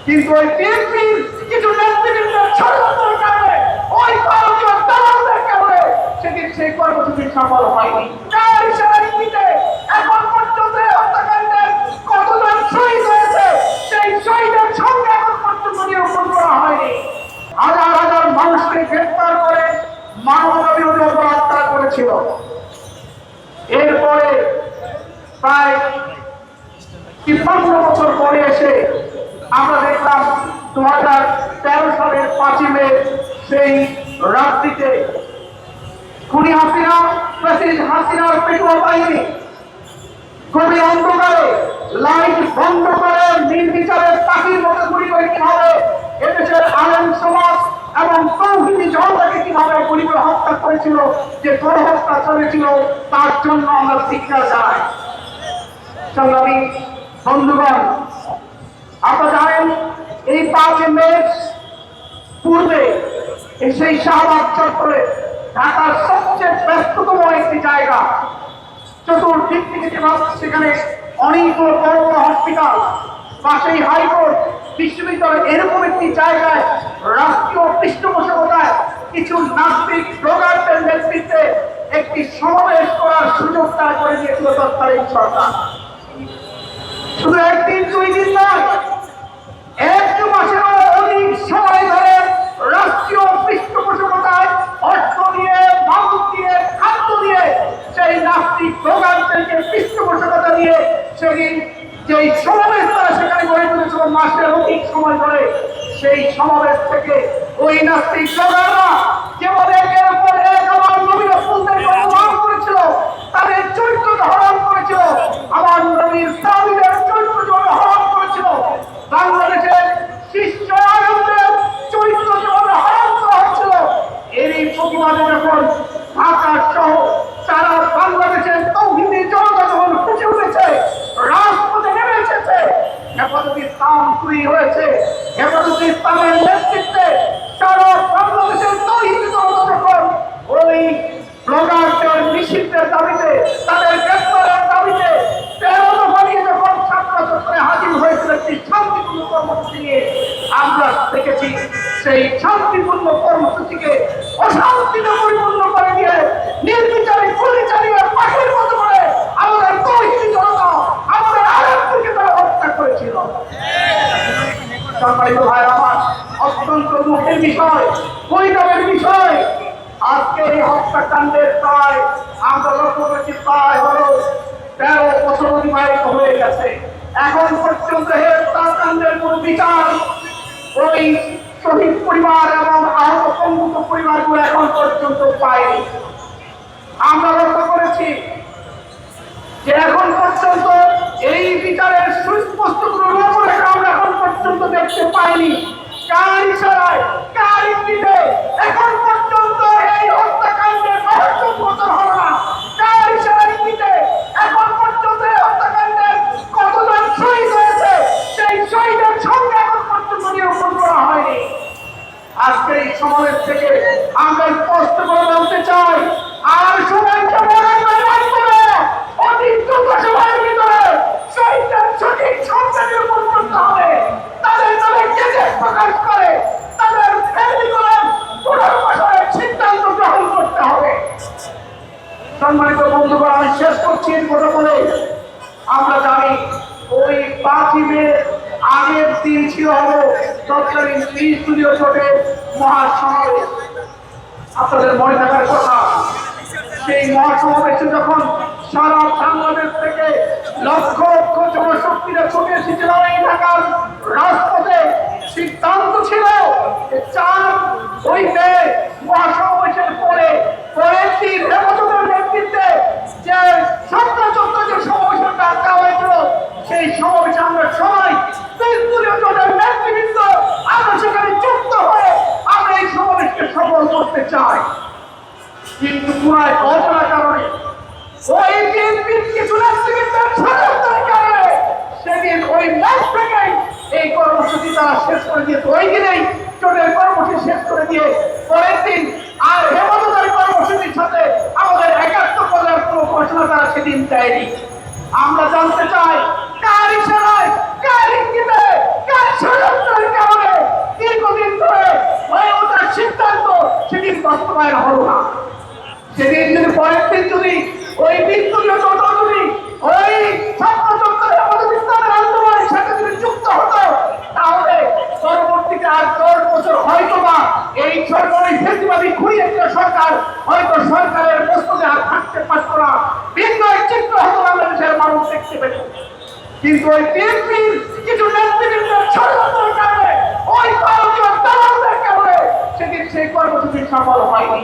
কিন্তু ওই বিএনপির কিছু নেতৃবৃন্দের ষড়যন্ত্রের কারণে ওই ভারতীয় দালালদের কারণে সেদিন সেই কর্মসূচি সফল হয়নি। তার ইশারার ইঙ্গিতে এখন পর্যন্ত হত্যাকাণ্ডের কতজন শহীদ হয়েছে সেই শহীদের সঙ্গে এখন পর্যন্ত নিরূপণ করা হয়নি। হাজার হাজার মানুষকে গ্রেফতার করে মানবতা বিরোধী অপরাধ তারা করেছিল। এরপরে প্রায় ৫৩ বছর পরে এসে আমরা দেখলাম ২০১৩ সালের ৫ই মে সেই রাত্রিতে খুনি হাসিনা, প্রেসিডেন্ট হাসিনার পেটুয়া বাহিনী খুবই অন্ধকারে লাইট বন্ধ করে নির্বিচারে পাখির মতো গুলি করে কিভাবে এদেশের আলেম সমাজ এবং তৌহিদি জনতাকে কিভাবে গুলি করে হত্যা করেছিল, যে গণহত্যা চলেছিল, তার জন্য আমরা ধিক্কার জানাই। সংগ্রামী বন্ধুগণ, আপনারা জানেন এই ৫ই মে পূর্বে সেই শাহবাগ চত্বরে ঢাকার সবচেয়ে ব্যস্ততম একটি জায়গা, চতুর্দিক থেকে সেখানে অনেকগুলো বড় বড় হসপিটাল, পাশেই হাইকোর্ট, বিশ্ববিদ্যালয়, এরকম একটি জায়গায় রাষ্ট্রীয় পৃষ্ঠপোষকতায় কিছু নাস্তিক ব্লগারদের নেতৃত্বে একটি সমাবেশ করার সুযোগ তারা করে দিয়েছিল তৎকালীন সরকার। শুধু একদিন, ২ দিন নয়, ১ মাসেরও অধিক সময় ধরে রাষ্ট্রীয় পৃষ্ঠপোষকতায় অর্থ দিয়ে, মাদক দিয়ে, খাদ্য দিয়ে সেই নাস্তিক ব্লগারদেরকে পৃষ্ঠপোষকতা দিয়ে সেদিন যেই সমাবেশ তারা সেখানে গড়ে তুলেছিল মাসের অধিক সময় ধরে, সেই সমাবেশ থেকে ওই নাস্তিক ব্লগাররা যেভাবে একের পর এক আমার নবী রাসূলদেরকে অপমান করেছিল, তাদের চরিত্র হরণ করেছিল, আমার নবীর সাহাবীদের চরিত্র হরণ করেছিল, বাংলাদেশের শিষ্য আলেমদের চরিত্র যেভাবে হরণ করা হয়েছিল, এরই প্রতিবাদে যখন ঢাকা সহ সারা বাংলাদেশের তৌহিদি জনতা যখন ফুটে উঠেছে, রাজপথে নেমে এসেছে, হেফাজতে ইসলাম তৈরি হয়েছে, হেফাজতে ইসলামের নেতৃত্বে সারা বাংলাদেশের তৌহিদি জনতা যখন ওই ব্লগারদের নিষিদ্ধের দাবিতে, তাদের গ্রেফতারের দাবিতে ১৩ দফা নিয়ে যখন ছাত্র চত্বরে হাজির হয়েছিল একটি শান্তিপূর্ণ কর্মসূচি নিয়ে, আমরা দেখেছি সেই শান্তিপূর্ণ কর্মসূচিকে অশান্তিতে পরিপূর্ণ করে দিয়ে নির্বিচারে গুলি চালিয়ে পাখির মতো করে আমাদের তৌহিদি জনতা, আমাদের আলেমদেরকে তারা হত্যা করেছিল। সম্মানিত ভাই আমার, অত্যন্ত দুঃখের বিষয়, পরিতাপের বিষয়, আজকে এই হত্যাকাণ্ডের প্রায় আমরা লক্ষ্য করেছি প্রায় হলো ১৩ বছর অতিবাহিত হয়ে গেছে। এখন পর্যন্ত হত্যাকাণ্ডের কোন বিচার ওই শহীদ পরিবার এবং আহত পঙ্গুত পরিবারগুলো এখন পর্যন্ত পায়নি। আমরা লক্ষ্য করেছি যে এখন পর্যন্ত এই বিচারের সুস্পষ্ট কোনো রূপরেখা আমরা এখন পর্যন্ত দেখতে পাইনি। কার ইশারায়, কার ইঙ্গিতে এখন পর্যন্ত এই হত্যাকাণ্ডের রহস্য উন্মোচন হলো না? কার ইশারার ইঙ্গিতে এখন পর্যন্ত এই হত্যাকাণ্ডের কতজন শহীদ হয়েছে সেই শহীদের সঙ্গে এখন পর্যন্ত নিরূপণ করা হয়নি। আজকে এই সমাবেশ থেকে আমরা স্পষ্ট করে বলতে চাই, আর সবাইকে মনে রাখতে হবে, অতি দ্রুত সময়ের ভিতরে শহীদদের সঠিক সংখ্যা নিরূপণ করতে হবে। তাদের নামে গেজেট প্রকাশ করে তাদের ফ্যামিলিগুলোর পুনর্বাসনের সিদ্ধান্ত গ্রহণ করতে হবে। সম্মানিত বন্ধুগণ, আমি শেষ করছি কথা বলে, আমরা জানি ওই ৫ই মে আগের দিন ছিল হলো তৎকালীন ৩০ দলীয় জোটের মহাসমাবেশ। আপনাদের মনে থাকার কথা, সেই মহাসমাবেশে যখন সারা বাংলাদেশ থেকে লক্ষ লক্ষ জনশক্তিরা ছুটে এসেছিল এই ঢাকার রাজপথে, সিদ্ধান্ত ছিল যে ৪ মে মহাসমাবেশের পরে পরের দিন হেফাজতের নেতৃত্বে যে সরকার চত্বরে যে সমাবেশের ডাক দেওয়া হয়েছিল, সেই সমাবেশে আমরা সবাই নেতৃবৃন্দ আমরা সেখানে যুক্ত হয়ে আমরা এই সমাবেশকে সফল করতে চাই। কিন্তু পুরায় অজানা কারণে ওই বিএনপির কিছু নেতৃবৃন্দের ষড়যন্ত্রের কারণে সেদিন ওই ম্যাচ থেকেই এই কর্মসূচি তারা শেষ করে দিয়েছে। ওই দিনেই জোটের কর্মসূচি শেষ করে দিয়ে পরের দিন আর হেফাজতের কর্মসূচির সাথে আমাদের একাত্ম করার কোনো ঘোষণা তারা সেদিন দেয়নি। আমরা জানতে চাই, কার ইশারায়, কার ইঙ্গিতে, কার ষড়যন্ত্রের বাস্তবায়ন হলো না। সেদিন যদি পরের দিন যদি ওই বিদ্যুতীয় টোটো যদি ওই ছাত্র সংসদের মতো বিস্তারের আন্দোলনের সাথে যদি যুক্ত হতো, তাহলে পরবর্তীতে আর 10 বছর হয়তো বা এই সরকারি ফেসিবাদী খুঁড়ি একটা সরকার হয়তো সরকারের প্রস্তুতি আর থাকতে পারত না, ভিন্ন এক চিত্র হতো বাংলাদেশের মানুষ দেখতে পেত। কিন্তু ওই বিএনপির কিছু নেতৃবৃন্দের ষড়যন্ত্রের কারণে ওই ভারতীয় দালালদের কারণে সেদিন সেই কর্মসূচি সফল হয়নি।